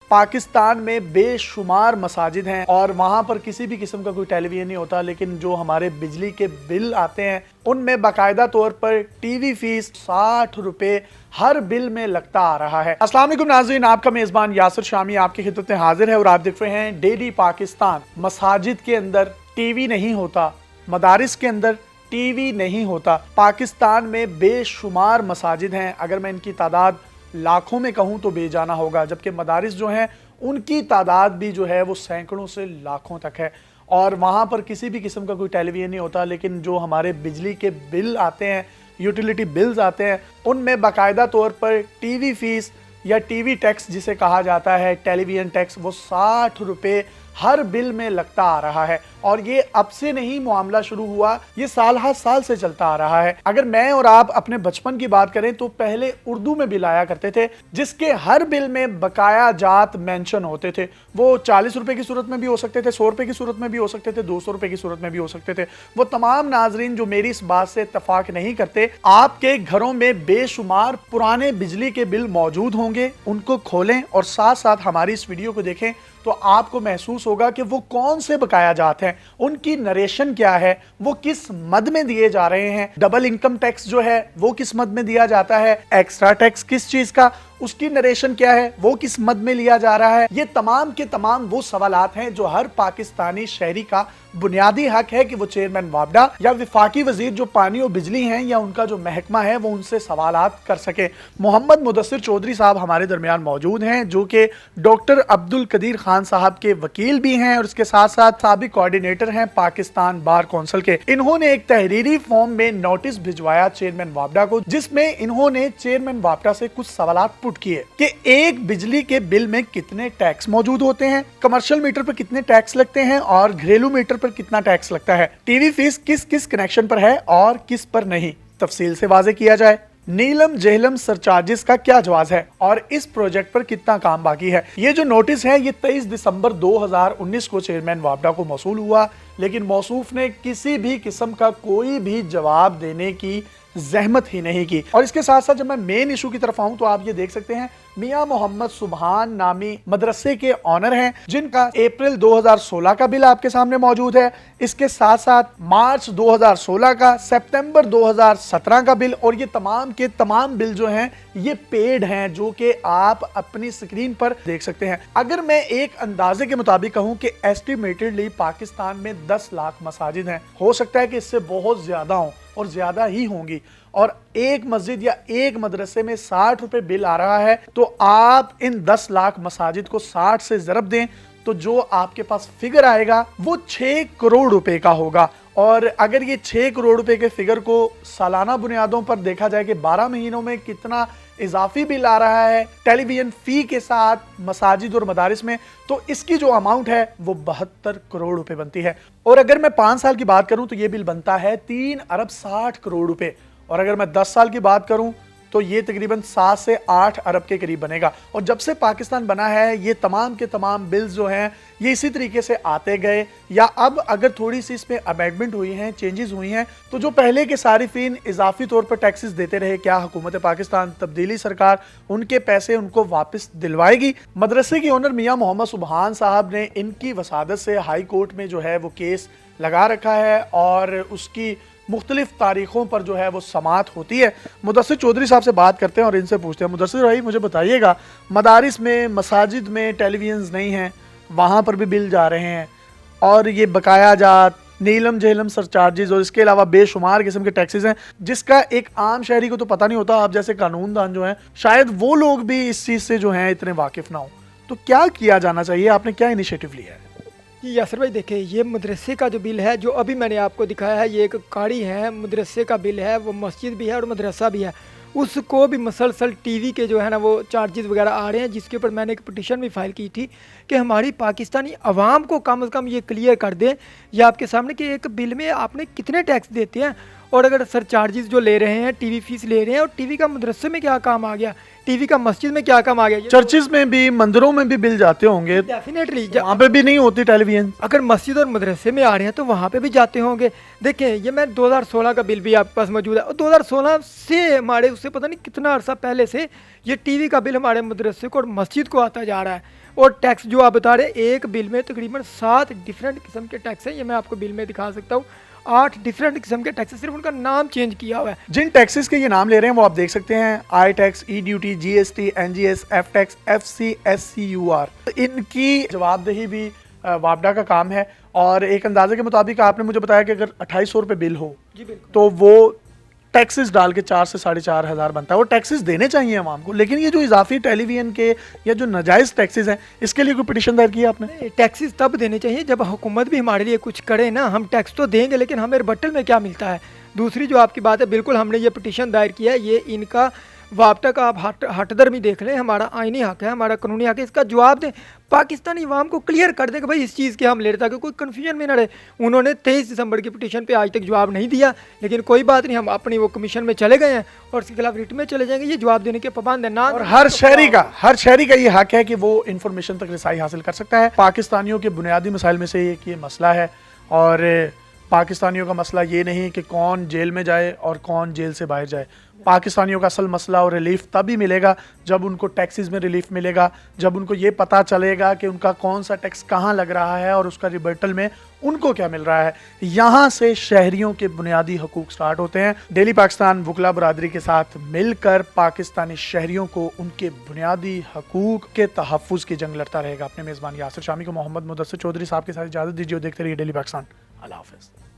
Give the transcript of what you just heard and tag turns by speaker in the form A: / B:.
A: پاکستان میں بے شمار مساجد ہیں اور وہاں پر کسی بھی قسم کا کوئی ٹیلی ویژن نہیں ہوتا، لیکن جو ہمارے بجلی کے بل آتے ہیں ان میں باقاعدہ طور پر ٹی وی فیس 60 روپے ہر بل میں لگتا آ رہا ہے۔ السلام علیکم ناظرین، آپ کا میزبان یاسر شامی آپ کی خدمت میں حاضر ہے اور آپ دیکھ رہے ہیں ڈیلی پاکستان۔ مساجد کے اندر ٹی وی نہیں ہوتا، مدارس کے اندر ٹی وی نہیں ہوتا۔ پاکستان میں بے شمار مساجد ہیں، اگر میں ان کی تعداد لاکھوں میں کہوں تو بے جانا ہوگا، جبکہ مدارس جو ہیں ان کی تعداد بھی جو ہے وہ سینکڑوں سے لاکھوں تک ہے، اور وہاں پر کسی بھی قسم کا کوئی ٹیلی ویژن نہیں ہوتا، لیکن جو ہمارے بجلی کے بل آتے ہیں، یوٹیلیٹی بلز آتے ہیں، ان میں باقاعدہ طور پر ٹی وی فیس یا ٹی وی ٹیکس جسے کہا جاتا ہے، ٹیلی ویژن ٹیکس، وہ 60 روپے ہر بل میں لگتا آ رہا ہے۔ اور یہ اب سے نہیں معاملہ شروع ہوا، یہ سال ہر سال سے چلتا آ رہا ہے۔ اگر میں اور آپ اپنے بچپن کی بات کریں تو پہلے اردو میں بل آیا کرتے تھے، جس کے ہر بل میں بقایا جات مینشن ہوتے تھے۔ وہ 40 روپے کی صورت میں بھی ہو سکتے تھے، 100 روپے کی صورت میں بھی ہو سکتے تھے، 200 روپے کی صورت میں بھی ہو سکتے تھے۔ وہ تمام ناظرین جو میری اس بات سے اتفاق نہیں کرتے، آپ کے گھروں میں بے شمار پرانے بجلی کے بل موجود ہوں گے، ان کو کھولیں اور ساتھ ساتھ ہماری اس ویڈیو کو دیکھیں تو آپ کو محسوس ہوگا کہ وہ کون سے بقایا جات ہیں، ان کی نریشن کیا ہے، وہ کس مد میں دیے جا رہے ہیں۔ ڈبل انکم ٹیکس جو ہے وہ کس مد میں دیا جاتا ہے، ایکسٹرا ٹیکس کس چیز کا، اس کی نریشن کیا ہے، وہ کس مد میں لیا جا رہا ہے۔ یہ تمام کے تمام وہ سوالات ہیں جو ہر پاکستانی شہری کا بنیادی حق ہے کہ وہ چیئرمین وابڈا یا وفاقی وزیر جو پانی اور بجلی ہیں یا ان کا جو محکمہ ہے وہ ان سے سوالات کر سکے۔ محمد مدثر چودھری صاحب ہمارے درمیان موجود ہیں، جو کہ ڈاکٹر عبد القدیر خان صاحب کے وکیل بھی ہیں اور اس کے ساتھ ساتھ سابق کوارڈینیٹر ہیں پاکستان بار کونسل کے۔ انہوں نے ایک تحریری فارم میں نوٹس بھجوایا چیئرمین وابڈا کو، جس میں انہوں نے چیئرمین وابڈا سے کچھ سوالات پٹ کیے کہ ایک بجلی کے بل میں کتنے ٹیکس موجود ہوتے ہیں، کمرشل میٹر پر کتنے ٹیکس لگتے ہیں اور گھریلو میٹر پر کتنا ٹیکس لگتا ہے، ٹی وی فیس کس کس کنیکشن پر ہے اور کس پر نہیں، تفصیل سے واضح کیا جائے۔ نیلم جہلم سرچارجز کا کیا جواز ہے اور اس پروجیکٹ پر کتنا کام باقی ہے۔ یہ جو نوٹس ہے یہ 23 دسمبر 2019 کو چیئرمین وابڈا کو موصول ہوا، لیکن موصوف نے کسی بھی قسم کا کوئی بھی جواب دینے کی زحمت ہی نہیں کی۔ اور اس کے ساتھ ساتھ جب میں مین ایشو کی طرف آؤں تو آپ یہ دیکھ سکتے ہیں میاں محمد سبحان نامی مدرسے کے آنر ہیں، جن کا اپریل 2016 کا بل آپ کے سامنے موجود ہے، اس کے ساتھ ساتھ مارچ 2016 کا، سپتمبر 2017 کا بل، اور یہ تمام کے تمام بل جو ہیں یہ پیڈ ہیں، جو کہ آپ اپنی سکرین پر دیکھ سکتے ہیں۔ اگر میں ایک اندازے کے مطابق کہوں کہ ایسٹیمیٹڈلی پاکستان میں 10 لاکھ مساجد ہیں، ہو سکتا ہے کہ اس سے بہت زیادہ ہوں اور زیادہ ہی ہوں گی، اور ایک مسجد یا ایک مدرسے میں 60 روپے بل آ رہا ہے، تو آپ ان 10 لاکھ مساجد کو 60 سے ضرب دیں تو جو آپ کے پاس فگر آئے گا وہ 6 کروڑ روپے کا ہوگا۔ اور اگر یہ 6 کروڑ روپے کے فگر کو سالانہ بنیادوں پر دیکھا جائے کہ 12 مہینوں میں کتنا اضافی بل آ رہا ہے ٹیلی ویژن فی کے ساتھ مساجد اور مدارس میں، تو اس کی جو اماؤنٹ ہے وہ 72 کروڑ روپے بنتی ہے۔ اور اگر میں 5 سال کی بات کروں تو یہ بل بنتا ہے 3 ارب 60 کروڑ روپے، اور اگر میں 10 سال کی بات کروں تو یہ تقریباً 7 سے 8 ارب کے قریب بنے گا۔ اور جب سے پاکستان بنا ہے یہ تمام کے تمام بلز جو ہیں یہ اسی طریقے سے آتے گئے، یا اب اگر تھوڑی سی اس میں امینڈمنٹ ہوئی ہیں، چینجز ہوئی ہیں، تو جو پہلے کے صارفین اضافی طور پر ٹیکسز دیتے رہے، کیا حکومت پاکستان تبدیلی سرکار ان کے پیسے ان کو واپس دلوائے گی؟ مدرسے کی اونر میاں محمد سبحان صاحب نے ان کی وسادت سے ہائی کورٹ میں جو ہے وہ کیس لگا رکھا ہے اور اس کی مختلف تاریخوں پر جو ہے وہ سماعت ہوتی ہے۔ مدثر چودھری صاحب سے بات کرتے ہیں اور ان سے پوچھتے ہیں، مدثر بھائی مجھے بتائیے گا، مدارس میں مساجد میں ٹیلی ویژنز نہیں ہیں، وہاں پر بھی بل جا رہے ہیں، اور یہ بقایا جات، نیلم جہلم سرچارجز اور اس کے علاوہ بے شمار قسم کے ٹیکسز ہیں جس کا ایک عام شہری کو تو پتہ نہیں ہوتا، آپ جیسے قانون دان جو ہیں شاید وہ لوگ بھی اس چیز سے جو ہیں اتنے واقف نہ ہوں، تو کیا کیا جانا چاہیے؟ آپ نے کیا انیشیٹو لیا ہے؟
B: جی یاسر بھائی، دیکھیں یہ مدرسے کا جو بل ہے جو ابھی میں نے آپ کو دکھایا ہے، یہ ایک قاری ہے، مدرسے کا بل ہے، وہ مسجد بھی ہے اور مدرسہ بھی ہے، اس کو بھی مسلسل ٹی وی کے جو ہے نا وہ چارجز وغیرہ آ رہے ہیں، جس کے اوپر میں نے ایک پٹیشن بھی فائل کی تھی کہ ہماری پاکستانی عوام کو کم از کم یہ کلیئر کر دیں یہ آپ کے سامنے کہ ایک بل میں آپ نے کتنے ٹیکس دیتے ہیں، اور اگر سر چارجز جو لے رہے ہیں، ٹی وی فیس لے رہے ہیں، اور ٹی وی کا مدرسے میں کیا کام آ گیا، ٹی وی کا مسجد میں کیا کام آ گیا،
A: چرچز میں بھی، مندروں میں بھی بل جاتے ہوں گے،
B: ڈیفینیٹلی
A: وہاں پہ بھی نہیں ہوتی ٹیلی ویژن۔
B: اگر مسجد اور مدرسے میں آ رہے ہیں تو وہاں پہ بھی جاتے ہوں گے۔ دیکھیں یہ میں 2016 کا بل بھی آپ کے پاس موجود ہے، اور 2016 سے ہمارے اس سے پتہ نہیں کتنا عرصہ پہلے سے یہ ٹی وی کا بل ہمارے مدرسے کو اور مسجد کو آتا جا رہا ہے، اور ٹیکس جو آپ بتا رہے ہیں ایک بل میں تقریباً 7 ڈفرینٹ قسم کے ٹیکس ہیں. یہ میں آپ کو بل میں دکھا سکتا ہوں. 8 ڈفرینٹ قسم کے ٹیکس, صرف ان کا نام چینج کیا ہوا ہے.
A: جن ٹیکسز کے یہ نام لے رہے ہیں وہ آپ دیکھ سکتے ہیں: I tax, E duty, G S T, N G S, F tax, F C, S C U R. ان کی جواب دہی بھی وابڈا کا کام ہے. اور ایک اندازے کے مطابق آپ نے مجھے بتایا کہ اگر 2800 روپے بل ہو تو وہ ٹیکسز ڈال کے 4 سے 4,500 بنتا ہے. وہ ٹیکسز دینے چاہیے عوام کو, لیکن یہ جو اضافی ٹیلی ویژن کے یا جو ناجائز ٹیکسز ہیں اس کے لیے کوئی پٹیشن دائر کی آپ نے؟
B: ٹیکسز تب دینے چاہیے جب حکومت بھی ہمارے لیے کچھ کرے نا. ہم ٹیکس تو دیں گے لیکن ہمیں بٹل میں کیا ملتا ہے. دوسری جو آپ کی بات ہے, بالکل ہم نے یہ پٹیشن دائر کیا ہے, یہ ان کا وابطہ کا آپ ہٹ درمی دیکھ لیں. ہمارا آئینی حق ہے, ہمارا قانونی حق ہے, اس کا جواب دیں. پاکستانی عوام کو کلیئر کر دیں کہ بھائی اس چیز کے ہم لے رہے تاکہ کوئی کنفیوژن میں نہ رہے. انہوں نے 23 دسمبر کی پٹیشن پہ آج تک جواب نہیں دیا, لیکن کوئی بات نہیں, ہم اپنی وہ کمیشن میں چلے گئے ہیں اور اس کے خلاف ریٹ میں چلے جائیں گے. یہ جواب دینے کے پابند ہیں.
A: اور ہر شہری کا یہ حق ہے کہ وہ انفارمیشن تک رسائی حاصل کر سکتا ہے. پاکستانیوں کے بنیادی مسائل میں سے ایک یہ مسئلہ ہے, اور پاکستانیوں کا مسئلہ یہ نہیں کہ کون جیل میں جائے اور کون جیل سے باہر جائے. پاکستانیوں کا اصل مسئلہ اور ریلیف تب ہی ملے گا جب ان کو ٹیکسز میں ریلیف ملے گا, جب ان کو یہ پتہ چلے گا کہ ان کا کون سا ٹیکس کہاں لگ رہا ہے اور اس کا ریبرٹل میں ان کو کیا مل رہا ہے. یہاں سے شہریوں کے بنیادی حقوق سٹارٹ ہوتے ہیں. ڈیلی پاکستان وکلا برادری کے ساتھ مل کر پاکستانی شہریوں کو ان کے بنیادی حقوق کے تحفظ کی جنگ لڑتا رہے گا. اپنے میزبان یاسر شامی کو محمد مدثر چودھری صاحب کے ساتھ اجازت دیجیے. دیکھتے رہیے ڈیلی پاکستان. اللہ حافظ.